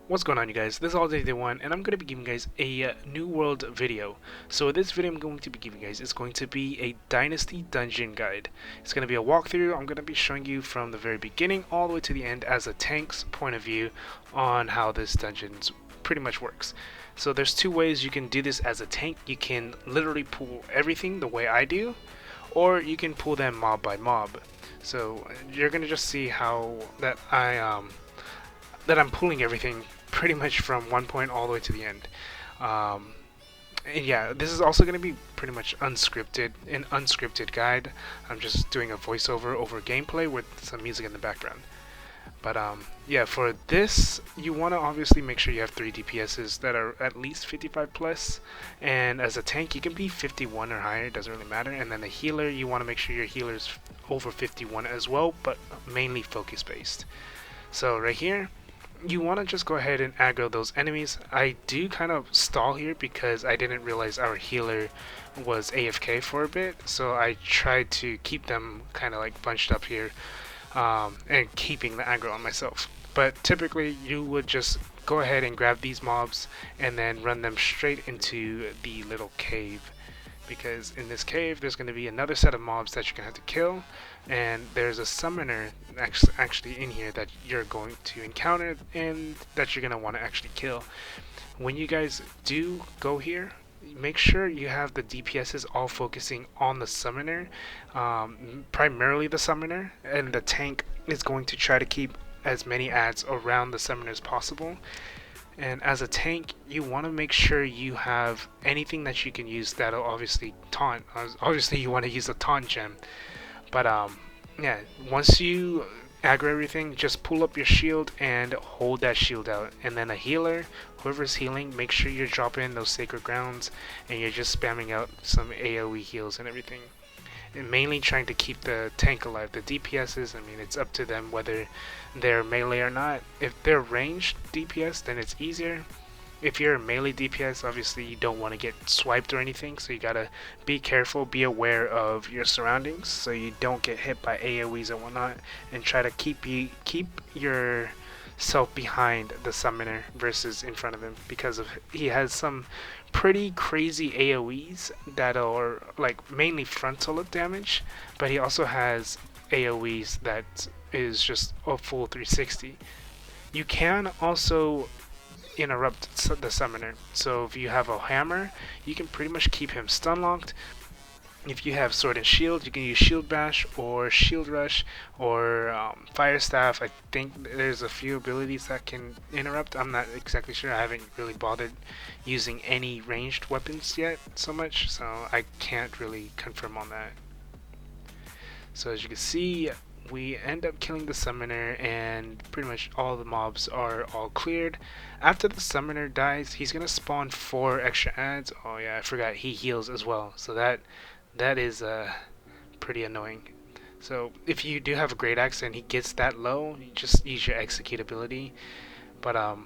What's going on, you guys? This is All Day1 and I'm going to be giving you guys a New World video. So this video I'm going to be giving you guys is going to be a Dynasty Dungeon Guide. It's going to be a walkthrough. I'm going to be showing you from the very beginning all the way to the end as a tank's point of view on how this dungeon pretty much works. So there's two ways you can do this as a tank. You can literally pull everything the way I do, or you can pull them mob by mob. So you're going to just see how that I'm pulling everything pretty much from one point all the way to the end. And yeah, this is also going to be pretty much an unscripted guide. I'm just doing a voiceover over gameplay with some music in the background. But yeah, for this, you want to obviously make sure you have 3 DPSs that are at least 55 plus. And as a tank, you can be 51 or higher, it doesn't really matter. And then the healer, you want to make sure your healer's over 51 as well, but mainly focus based. So right here, you want to just go ahead and aggro those enemies. I do kind of stall here because I didn't realize our healer was AFK for a bit, so I tried to keep them kind of like bunched up here and keeping the aggro on myself. But typically you would just go ahead and grab these mobs and then run them straight into the little cave, because in this cave there's going to be another set of mobs that you're going to have to kill, and there's a summoner actually in here that you're going to encounter and that you're going to want to actually kill. When you guys do go here, make sure you have the DPSs all focusing on the summoner, primarily the summoner, and the tank is going to try to keep as many ads around the summoner as possible. And as a tank, you want to make sure you have anything that you can use that'll obviously taunt. Obviously, you want to use a taunt gem. But yeah, once you aggro everything, just pull up your shield and hold that shield out. And then a healer, whoever's healing, make sure you're dropping those sacred grounds and you're just spamming out some AoE heals and everything. And mainly trying to keep the tank alive. The DPSs, I mean, it's up to them whether they're melee or not. If they're ranged DPS, then it's easier. If you're a melee DPS, obviously you don't want to get swiped or anything, so you gotta be careful, be aware of your surroundings so you don't get hit by AoEs and whatnot, and try to keep yourself behind the summoner versus in front of him, because he has some pretty crazy AoEs that are like mainly frontal damage, but he also has AoEs that is just a full 360. You can also interrupt the summoner. So if you have a hammer, you can pretty much keep him stun locked. If you have sword and shield, you can use shield bash or shield rush or fire staff. I think there's a few abilities that can interrupt. I'm not exactly sure. I haven't really bothered using any ranged weapons yet so much, so I can't really confirm on that. So as you can see, we end up killing the summoner and pretty much all the mobs are all cleared. After the summoner dies, he's gonna spawn 4 extra ads. Oh yeah, I forgot he heals as well, so that is pretty annoying. So if you do have a great axe and he gets that low, you just use your execute ability. But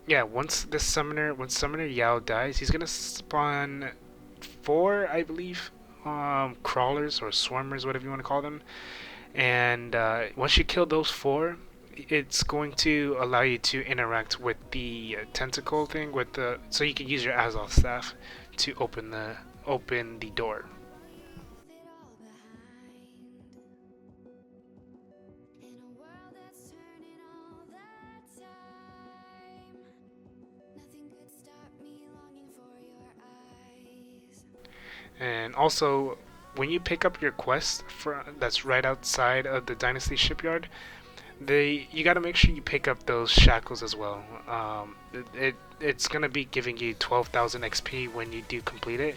yeah, once Summoner Yao dies, he's gonna spawn 4, I believe, crawlers or swarmers, whatever you want to call them. And once you kill those 4, it's going to allow you to interact with the tentacle thing so you can use your Azoth staff to open the door. And also, when you pick up your quest that's right outside of the Dynasty Shipyard, you gotta make sure you pick up those shackles as well. It's gonna be giving you 12,000 XP when you do complete it,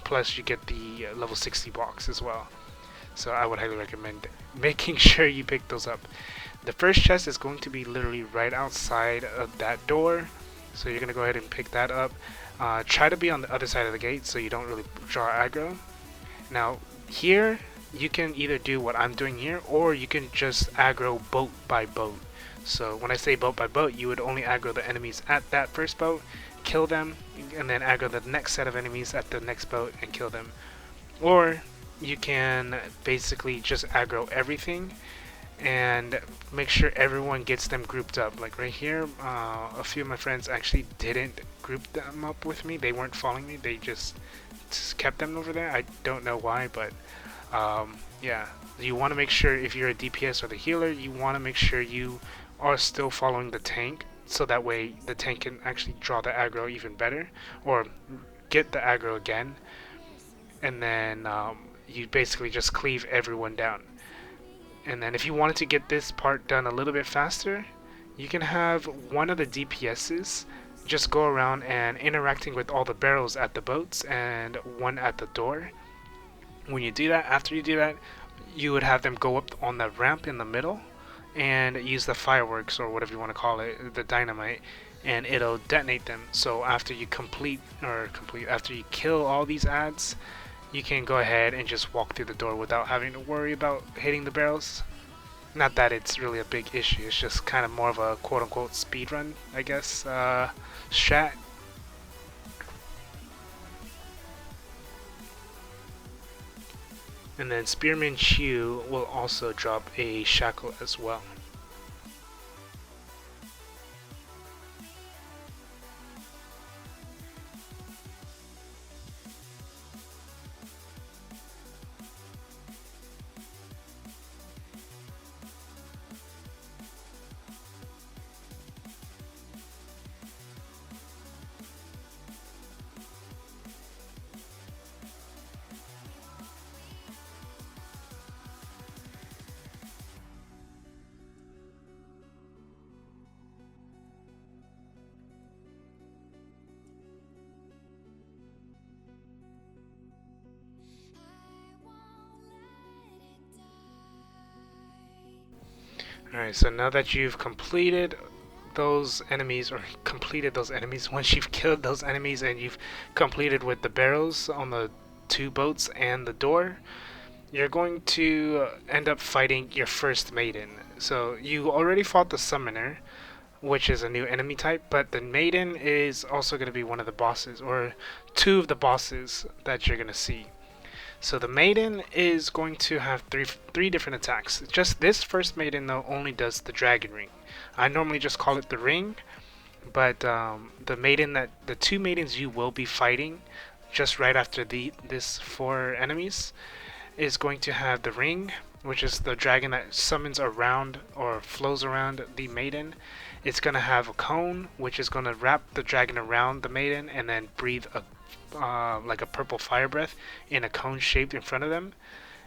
plus you get the level 60 box as well. So I would highly recommend making sure you pick those up. The first chest is going to be literally right outside of that door, so you're gonna go ahead and pick that up. Try to be on the other side of the gate so you don't really draw aggro. Now here you can either do what I'm doing here, or you can just aggro boat by boat. So when I say boat by boat, you would only aggro the enemies at that first boat, kill them, and then aggro the next set of enemies at the next boat and kill them. Or you can basically just aggro everything and make sure everyone gets them grouped up. Like right here, a few of my friends actually didn't group them up with me. They weren't following me. They just kept them over there. I don't know why, but yeah, you want to make sure if you're a DPS or the healer, you want to make sure you are still following the tank, so that way the tank can actually draw the aggro even better, or get the aggro again, and then you basically just cleave everyone down. And then if you wanted to get this part done a little bit faster, you can have one of the DPSs just go around and interacting with all the barrels at the boats and one at the door. When you do that, after you do that, you would have them go up on the ramp in the middle and use the fireworks, or whatever you want to call it, the dynamite, and it'll detonate them. So after you after you kill all these ads, you can go ahead and just walk through the door without having to worry about hitting the barrels. Not that it's really a big issue, it's just kind of more of a quote-unquote speed run, I guess, strat. And then Spearman Chew will also drop a shackle as well. Alright, so now that you've completed those enemies, once you've killed those enemies and you've completed with the barrels on the two boats and the door, you're going to end up fighting your first maiden. So you already fought the summoner, which is a new enemy type, but the maiden is also going to be one of the bosses, or two of the bosses that you're going to see. So the maiden is going to have three different attacks. Just this first maiden though only does the dragon ring. I normally just call it the ring, but the two maidens you will be fighting just right after this four enemies is going to have the ring, which is the dragon that summons around or flows around the maiden. It's going to have a cone, which is going to wrap the dragon around the maiden and then breathe like a purple fire breath in a cone shaped in front of them.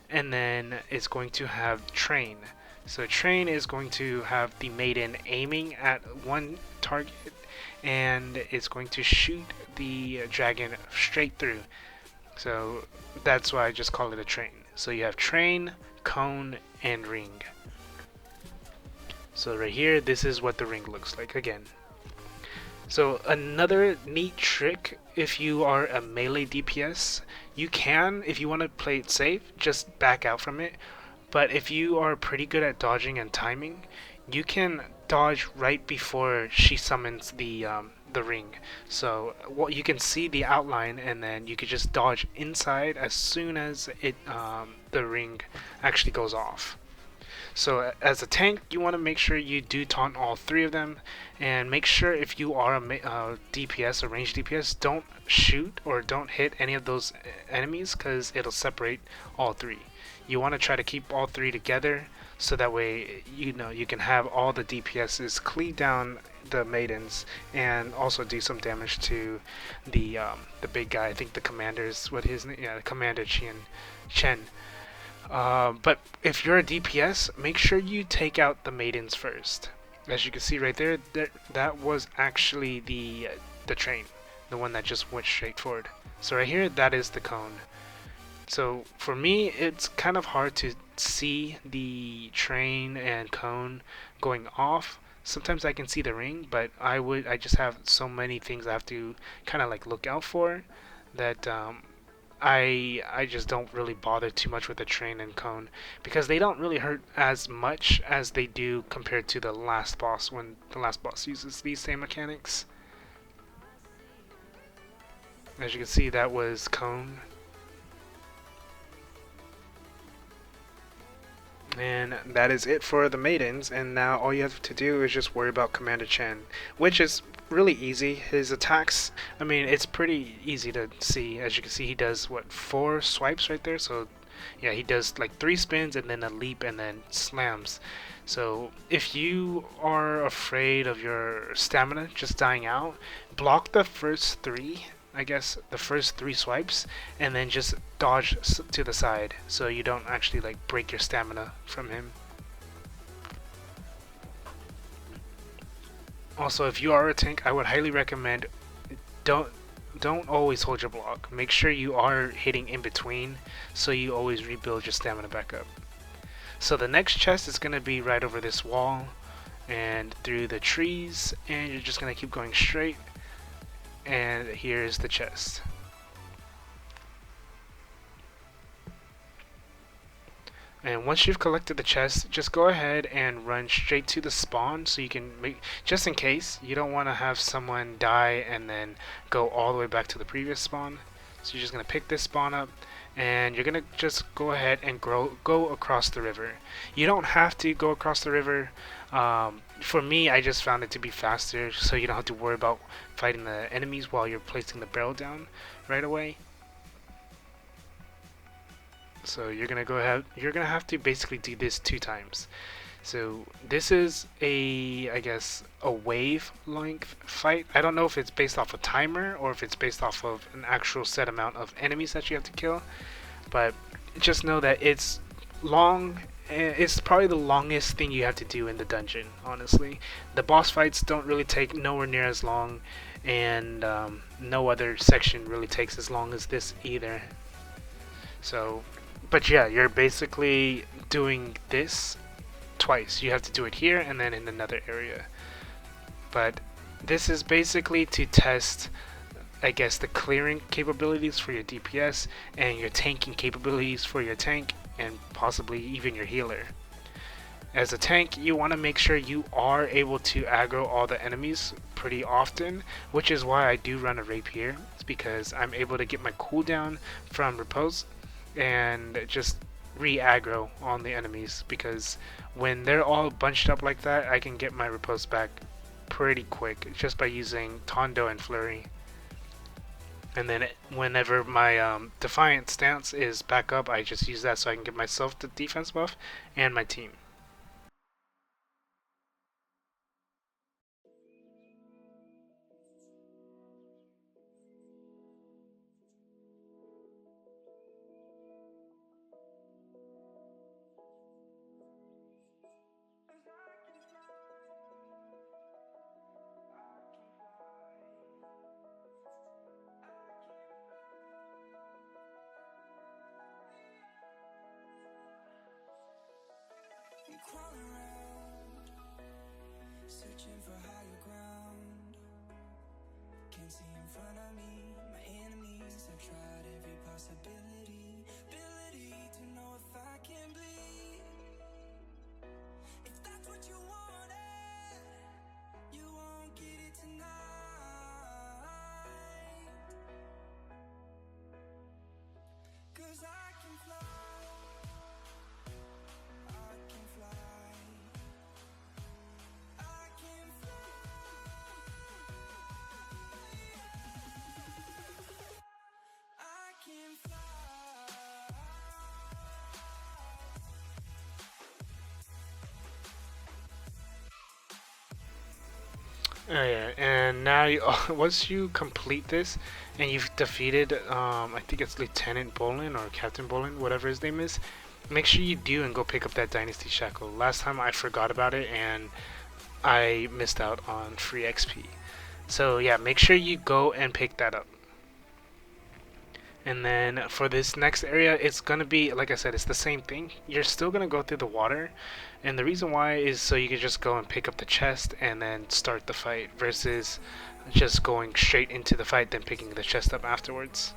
And then it's going to have train. So train is going to have the maiden aiming at one target, and it's going to shoot the dragon straight through. So that's why I just call it a train. So you have train, cone, and ring. So right here, this is what the ring looks like again. So another neat trick, if you are a melee DPS, you can, if you want to play it safe, just back out from it. But if you are pretty good at dodging and timing, you can dodge right before she summons the ring. So what you can see the outline, and then you can just dodge inside as soon as the ring actually goes off. So as a tank, you want to make sure you do taunt all three of them, and make sure if you are a DPS, a ranged DPS, don't shoot or don't hit any of those enemies, because it'll separate all three. You want to try to keep all three together, so that way you can have all the DPSs cleave down the maidens and also do some damage to the big guy. I think the commander is what his name. Yeah, Commander Chen. But if you're a DPS, make sure you take out the maidens first. As you can see right there, that was actually the train, the one that just went straight forward. So right here, that is the cone. So for me, it's kind of hard to see the train and cone going off. Sometimes I can see the ring, but I just have so many things I have to kind of like look out for that I just don't really bother too much with the train and cone, because they don't really hurt as much as they do compared to the last boss, when the last boss uses these same mechanics. As you can see, that was cone. And that is it for the maidens, and now all you have to do is just worry about Commander Chen, which is really easy. His attacks, I mean, it's pretty easy to see. As you can see, he does, what, 4 swipes right there? So, yeah, he does like 3 spins and then a leap and then slams. So, if you are afraid of your stamina just dying out, block the first 3, I guess, the first 3 swipes, and then just dodge to the side so you don't actually like break your stamina from him. Also, if you are a tank, I would highly recommend don't don't always hold your block. Make sure you are hitting in between so you always rebuild your stamina back up. So the next chest is going to be right over this wall and through the trees, and you're just going to keep going straight, and here's the chest. And once you've collected the chest, just go ahead and run straight to the spawn so you can make, just in case, you don't want to have someone die and then go all the way back to the previous spawn. So you're just going to pick this spawn up, and you're going to just go ahead and go across the river. You don't have to go across the river. For me, I just found it to be faster, so you don't have to worry about fighting the enemies while you're placing the barrel down right away. So you're gonna have to basically do this 2 times. So this is I guess a wave length fight. I don't know if it's based off a timer or if it's based off of an actual set amount of enemies that you have to kill, but just know that it's long. It's probably the longest thing you have to do in the dungeon, honestly. The boss fights don't really take nowhere near as long, and no other section really takes as long as this either. So, but yeah, you're basically doing this twice. You have to do it here and then in another area. But this is basically to test, I guess, the clearing capabilities for your DPS and your tanking capabilities for your tank, and possibly even your healer. As a tank, you want to make sure you are able to aggro all the enemies pretty often, which is why I do run a rapier. It's because I'm able to get my cooldown from repose and just re-aggro on the enemies, because when they're all bunched up like that, I can get my repose back pretty quick just by using Tondo and Flurry. And then whenever my Defiant stance is back up, I just use that so I can give myself the defense buff and my team. Crawling around, searching for higher ground. Can't see in front of me, my enemies. I've tried every possibility, ability to know if I can bleed. If that's what you wanted, you won't get it tonight. 'Cause I can fly. Oh yeah, and now you, once you complete this and you've defeated, I think it's Lieutenant Bolin or Captain Bolin, whatever his name is, make sure you do and go pick up that Dynasty Shackle. Last time I forgot about it and I missed out on free XP. So yeah, make sure you go and pick that up. And then for this next area, it's gonna be, like I said, it's the same thing. You're still gonna go through the water, and the reason why is so you can just go and pick up the chest and then start the fight, versus just going straight into the fight then picking the chest up afterwards.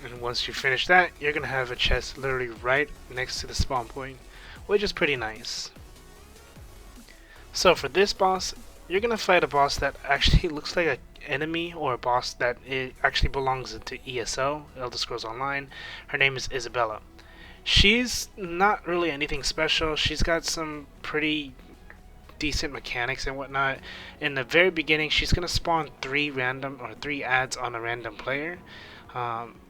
And once you finish that, you're gonna have a chest literally right next to the spawn point, which is pretty nice. So for this boss, you're gonna fight a boss that actually looks like an enemy or a boss that it actually belongs into ESO, Elder Scrolls Online. Her name is Isabella. She's not really anything special. She's got some pretty decent mechanics and whatnot. In the very beginning, she's gonna spawn three ads on a random player.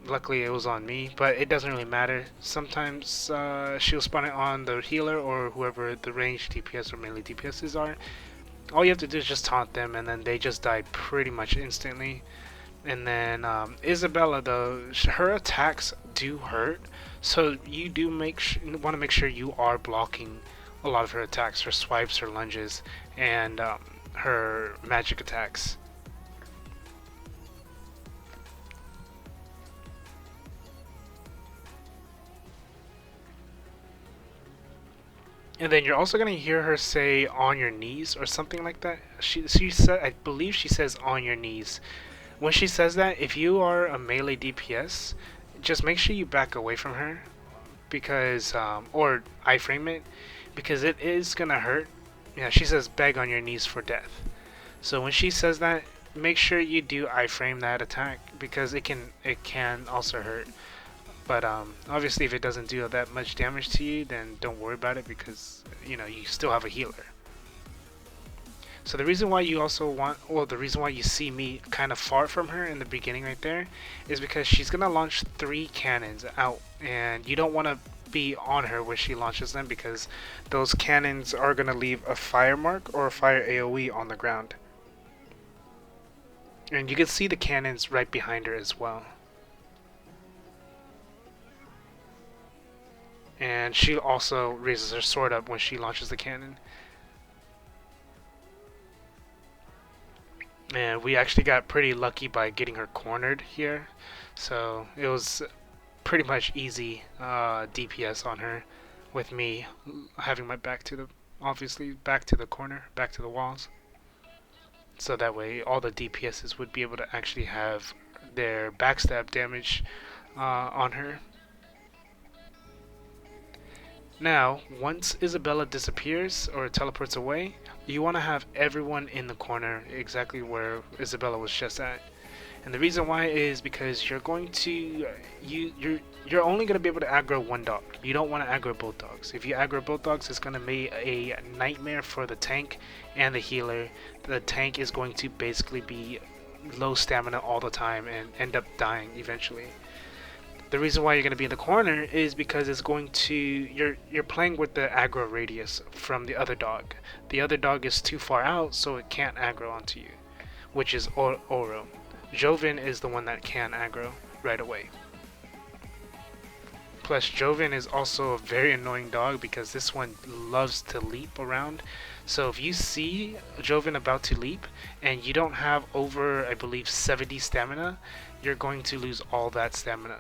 Luckily, it was on me, but it doesn't really matter. Sometimes she'll spawn it on the healer or whoever the ranged DPS or melee DPSs are. All you have to do is just taunt them, and then they just die pretty much instantly. And then Isabella, though, her attacks do hurt, so you do want to make sure you are blocking a lot of her attacks, her swipes, her lunges, and her magic attacks. And then you're also gonna hear her say "on your knees" or something like that. She said, I believe she says "on your knees." When she says that, if you are a melee DPS, just make sure you back away from her, because or iframe it, because it is gonna hurt. Yeah, she says "beg on your knees for death." So when she says that, make sure you do iframe that attack, because it can also hurt. But obviously, if it doesn't do that much damage to you, then don't worry about it, because you still have a healer. So the reason why you also the reason why you see me kind of far from her in the beginning right there is because she's gonna launch 3 cannons out, and you don't want to be on her where she launches them, because those cannons are gonna leave a fire mark or a fire AoE on the ground. And you can see the cannons right behind her as well. And she also raises her sword up when she launches the cannon. And we actually got pretty lucky by getting her cornered here, so it was pretty much easy DPS on her, with me having my back to the corner, back to the walls. So that way all the DPSs would be able to actually have their backstab damage on her. Now, once Isabella disappears or teleports away, you want to have everyone in the corner exactly where Isabella was just at. And the reason why is because you're going to you're only going to be able to aggro one dog. You don't want to aggro both dogs. If you aggro both dogs, it's going to be a nightmare for the tank and the healer. The tank is going to basically be low stamina all the time and end up dying eventually. The reason why you're going to be in the corner is because it's going to you're playing with the aggro radius from the other dog. The other dog is too far out, so it can't aggro onto you, which is Oro. Joven is the one that can aggro right away. Plus, Joven is also a very annoying dog because this one loves to leap around. So if you see Joven about to leap and you don't have over, I believe, 70 stamina, you're going to lose all that stamina.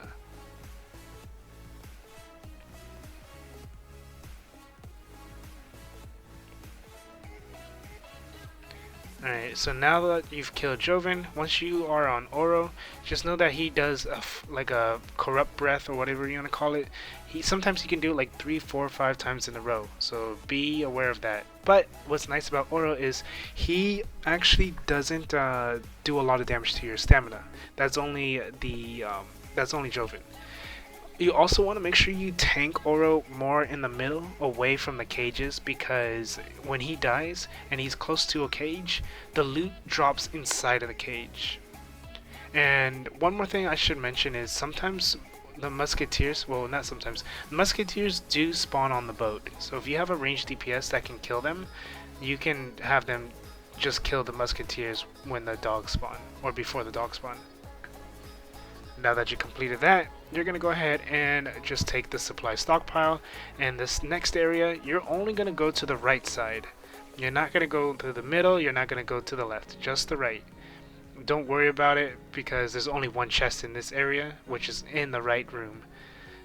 Alright, so now that you've killed Joven, once you are on Oro, just know that he does like a corrupt breath or whatever you want to call it. Sometimes he can do it like 3, 4, 5 times in a row, so be aware of that. But what's nice about Oro is he actually doesn't do a lot of damage to your stamina. That's only Joven. You also want to make sure you tank Oro more in the middle, away from the cages, because when he dies and he's close to a cage, the loot drops inside of the cage. And one more thing I should mention is sometimes the musketeers, well, not sometimes, the musketeers do spawn on the boat. So if you have a ranged DPS that can kill them, you can have them just kill the musketeers when the dogs spawn, or before the dogs spawn. Now that you completed that, you're going to go ahead and just take the supply stockpile, and this next area, you're only going to go to the right side. You're not going to go to the middle, you're not going to go to the left, just the right. Don't worry about it, because there's only one chest in this area, which is in the right room.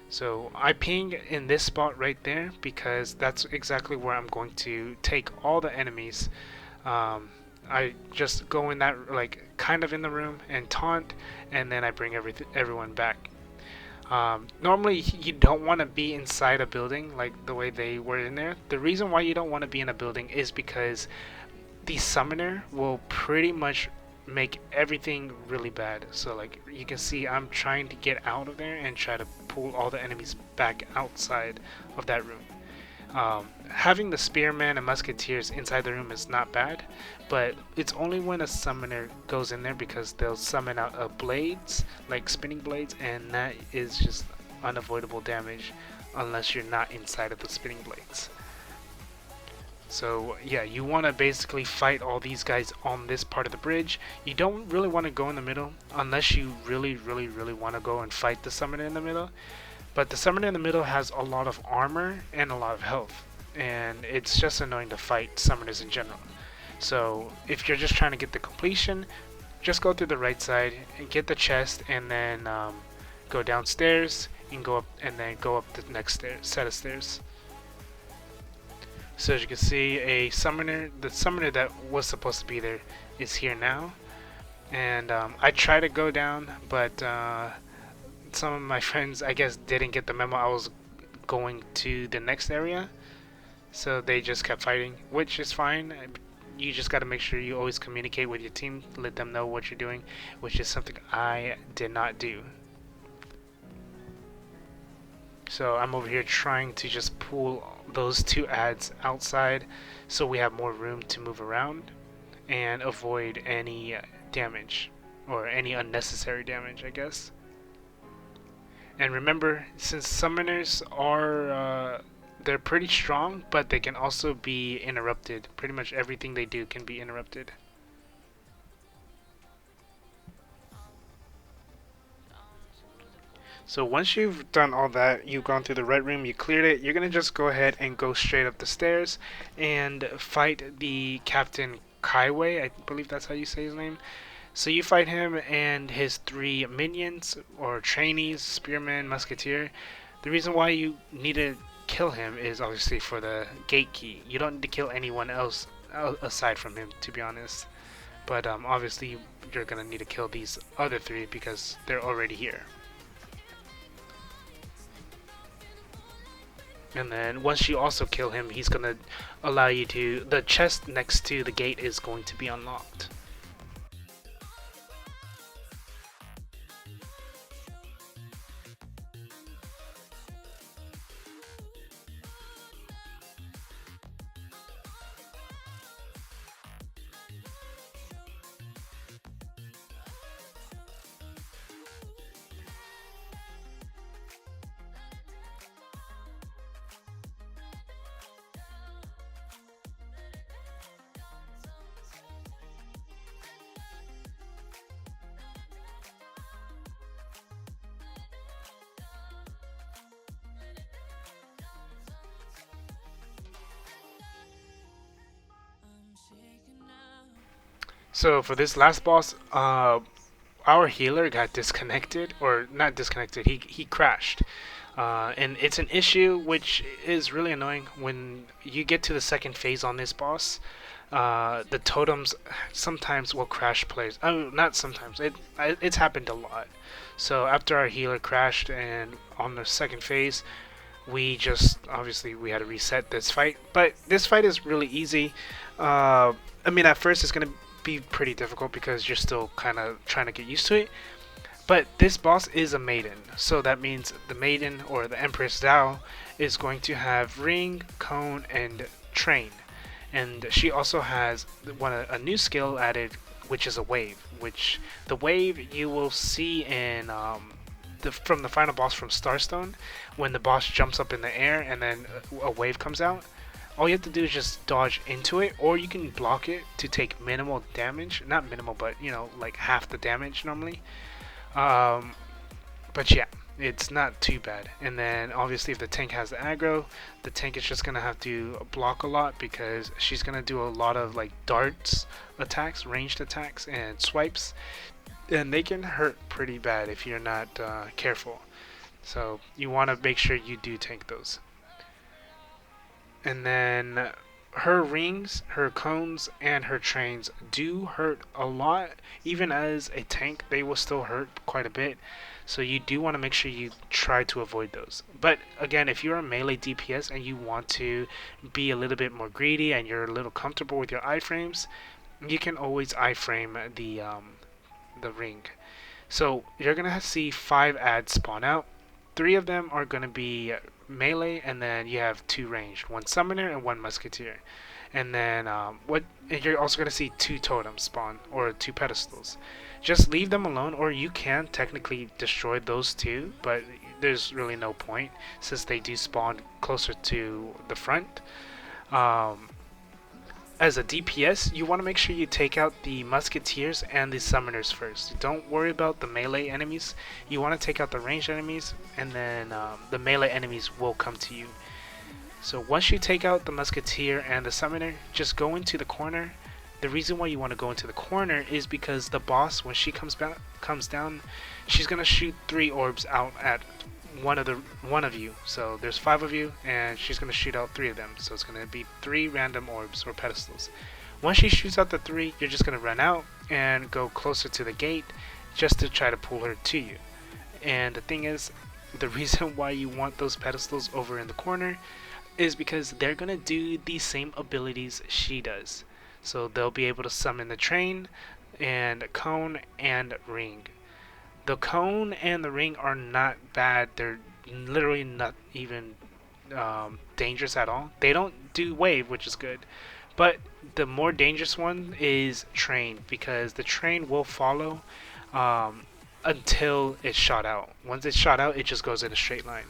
So I ping in this spot right there, because that's exactly where I'm going to take all the enemies. I just go in that, like, kind of in the room and taunt, and then I bring everyone back. Normally, you don't want to be inside a building like the way they were in there. The reason why you don't want to be in a building is because the summoner will pretty much make everything really bad. So like you can see, I'm trying to get out of there and try to pull all the enemies back outside of that room. Having the spearmen and musketeers inside the room is not bad, but it's only when a summoner goes in there, because they'll summon out blades, like spinning blades, and that is just unavoidable damage unless you're not inside of the spinning blades. So yeah, you want to basically fight all these guys on this part of the bridge. You don't really want to go in the middle unless you really want to go and fight the summoner in the middle. But the summoner in the middle has a lot of armor and a lot of health, and it's just annoying to fight summoners in general. So if you're just trying to get the completion, just go through the right side and get the chest, and then go downstairs and go up, and then go up the next set of stairs. So as you can see, the summoner that was supposed to be there is here now. And I tried to go down, but some of my friends, I guess, didn't get the memo I was going to the next area. So they just kept fighting, which is fine. You just got to make sure you always communicate with your team, let them know what you're doing, which is something I did not do. So I'm over here trying to just pull those two ads outside so we have more room to move around and avoid any damage, or any unnecessary damage, I guess. And remember, since summoners are they're pretty strong, but they can also be interrupted. Pretty much everything they do can be interrupted. So once you've done all that, you've gone through the red room, you cleared it, you're going to just go ahead and go straight up the stairs and fight the Captain Kaiwei, I believe that's how you say his name. So you fight him and his three minions, or trainees, spearman, musketeer. The reason why you need to kill him is obviously for the gate key. You don't need to kill anyone else aside from him, to be honest. But obviously you're going to need to kill these other three because they're already here. And then once you also kill him, he's going to allow you to... The chest next to the gate is going to be unlocked. So for this last boss, our healer got disconnected, or not disconnected, he crashed. And it's an issue which is really annoying when you get to the second phase on this boss. The totems sometimes will crash players. Oh, not sometimes. It's happened a lot. So after our healer crashed, and on the second phase, we just obviously we had to reset this fight. But this fight is really easy. I mean, at first it's gonna be pretty difficult because you're still kind of trying to get used to it. But this boss is a maiden, so that means the maiden, or the Empress Dao, is going to have ring, cone, and train. And she also has a new skill added, which is a wave. Which the wave you will see in from the final boss from Starstone, when the boss jumps up in the air and then a wave comes out. All you have to do is just dodge into it, or you can block it to take minimal damage. Not minimal, but you know, like half the damage normally. But yeah, it's not too bad. And then obviously if the tank has the aggro, the tank is just gonna have to block a lot, because she's gonna do a lot of like darts attacks, ranged attacks, and swipes, and they can hurt pretty bad if you're not careful. So you want to make sure you do tank those. And then her rings, her cones, and her trains do hurt a lot. Even as a tank, they will still hurt quite a bit. So you do want to make sure you try to avoid those. But again, if you're a melee DPS and you want to be a little bit more greedy and you're a little comfortable with your iframes, you can always iframe the ring. So you're gonna see 5 ads spawn out. 3 of them are gonna be melee, and then you have 2 ranged, 1 summoner and 1 musketeer. And then and you're also gonna see 2 totems spawn, or 2 pedestals. Just leave them alone, or you can technically destroy those 2, but there's really no point since they do spawn closer to the front. As a DPS, you want to make sure you take out the musketeers and the summoners first. Don't worry about the melee enemies. You want to take out the ranged enemies, and then the melee enemies will come to you. So once you take out the musketeer and the summoner, just go into the corner. The reason why you want to go into the corner is because the boss, when she comes down, she's gonna shoot 3 orbs out at one of you. So there's 5 of you, and she's gonna shoot out 3 of them. So it's gonna be 3 random orbs or pedestals. Once she shoots out the 3, you're just gonna run out and go closer to the gate, just to try to pull her to you. And the thing is, the reason why you want those pedestals over in the corner is because they're gonna do the same abilities she does. So they'll be able to summon the train and cone and ring. The cone and the ring are not bad. They're literally not even dangerous at all. They don't do wave, which is good. But the more dangerous one is train, because the train will follow until it's shot out. Once it's shot out, it just goes in a straight line.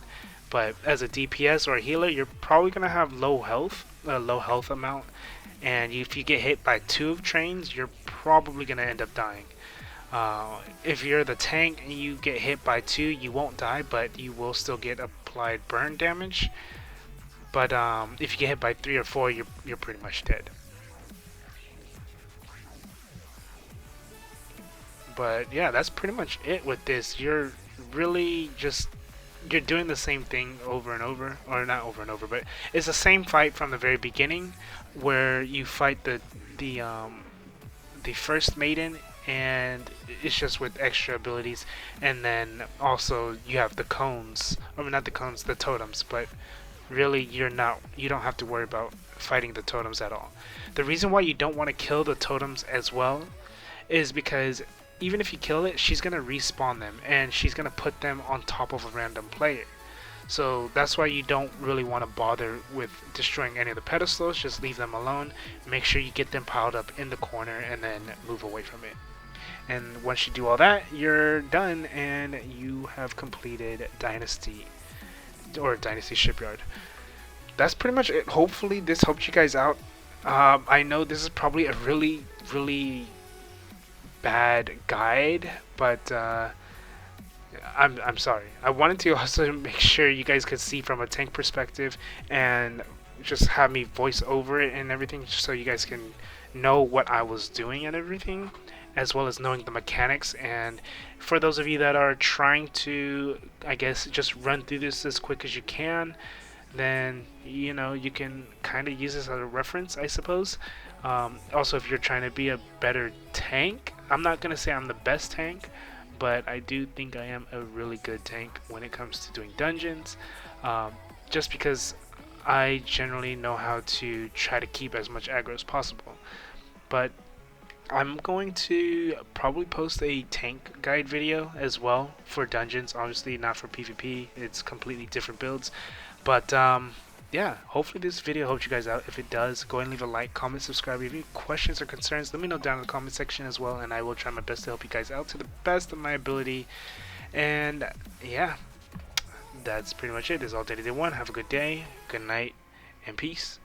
But as a DPS or a healer, you're probably gonna have low health amount, and if you get hit by 2 trains, you're probably gonna end up dying. If you're the tank and you get hit by 2, you won't die, but you will still get applied burn damage. But if you get hit by 3 or 4, you're pretty much dead. But yeah, that's pretty much it with this. You're really just you're doing the same thing over and over, or not over and over, but it's the same fight from the very beginning, where you fight the first maiden, and it's just with extra abilities. And then also you have the cones, or not the cones, the totems. But really, you don't have to worry about fighting the totems at all. The reason why you don't want to kill the totems as well is because even if you kill it, she's gonna respawn them, and she's gonna put them on top of a random player. So that's why you don't really want to bother with destroying any of the pedestals. Just leave them alone. Make sure you get them piled up in the corner, and then move away from it. And once you do all that, you're done, and you have completed Dynasty, or Dynasty Shipyard. That's pretty much it. Hopefully this helped you guys out. I know this is probably a really bad guide, but I'm sorry. I wanted to also make sure you guys could see from a tank perspective, and just have me voice over it and everything, so you guys can know what I was doing and everything, as well as knowing the mechanics. And for those of you that are trying to, I guess, just run through this as quick as you can, then you can kind of use this as a reference, I suppose. Also, if you're trying to be a better tank, I'm not gonna say I'm the best tank, but I do think I am a really good tank when it comes to doing dungeons, just because I generally know how to try to keep as much aggro as possible. But I'm going to probably post a tank guide video as well for dungeons. Obviously not for PvP, it's completely different builds. But yeah, hopefully this video helped you guys out. If it does, go ahead and leave a like, comment, subscribe. If you have any questions or concerns, let me know down in the comment section as well, and I will try my best to help you guys out to the best of my ability. And yeah, that's pretty much it. This is all Day 1. Have a good day, good night, and peace.